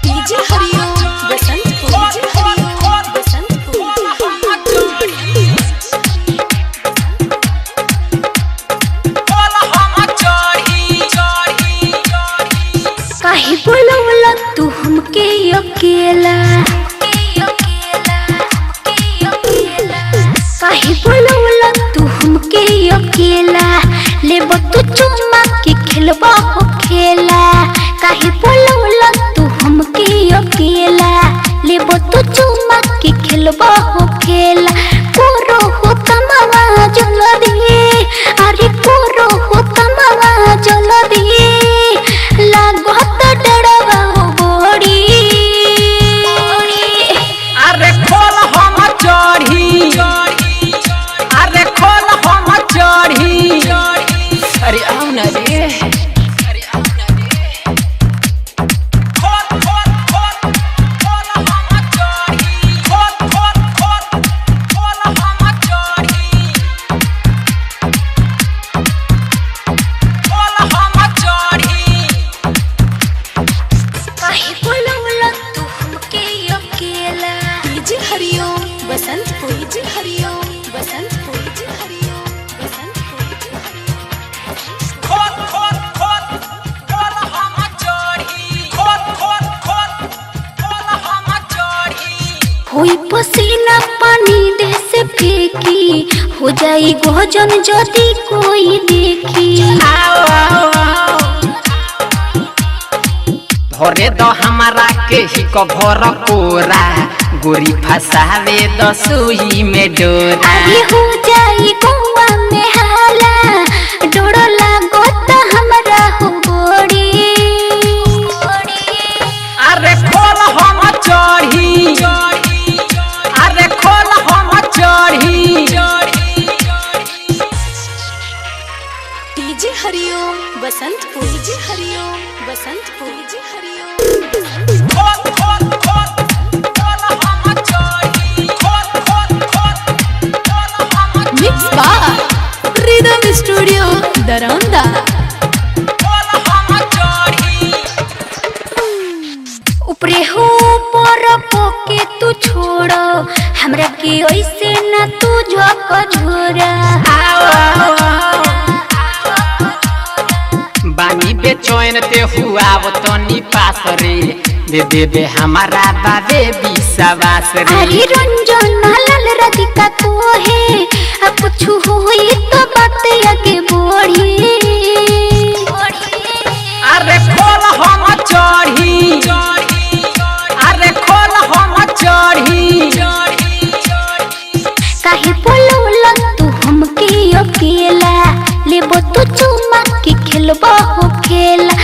DJ हरिओम बसंतपुर काहे बोलवला तू हमके अकेला काहे बोलवला तू हमके अकेला लेबो तू चुम्मा के खेलबो हो खेला काहे बोलवला तू हमके अकेला लेबो तू चुम्मा के खेलबो हो खेला कोरो हो कमावा जल्दी अरे कोरो हो कमावा जल्दी लागो त डरवा हो बोड़ी अरे खोल हम चढ़ी अरे खोल हम चढ़ी अरे आओ ना रे हरिओम बसंतपुर हरिओम बसंतपुर हरिओम बसंतपुर खोल खोल खोल खोल हम चढ़ी खोल खोल खोल खोल हम चढ़ी होई पसीना पानी दे से फेंकी हो जाई भोजन जदी कोई देखी आओ आओ आओ भरे दो हमारा के ही को भर कोरा गोरी फसावे दो सुई में डोरा अरे हो जाई कुआ में हाला डोरो लागो त हमरा हो गोड़ी अरे खोल हम चढ़ी अरे खोल हम चढ़ी डीजे हरिओम बसंतपुर हरिओम बसंतपुर हरिओम खोल खोल खोल खोल हम चढ़ी खोल खोल खोल खोल हम मिक्स बार रिदम स्टूडियो दरौंदा खोल हम चढ़ी ऊपरे हो पर पोके तू छोड़ो हमरा के ऐसे ना तू झोक झोरा आओ आओ आओ बानी बेचैन ते हुआ वो तो नी पास रे दे दे बे हमारा बाबे विश्वास रे अरे रंजन लाल राधिका को है अब कुछ होई तो बात आगे बढ़ी अरे खोल हम चढ़ी अरे खोल हम चढ़ी काहे बोलवला तू हमके अकेला लेबो तू चुम्मा के खेलबो हो खेला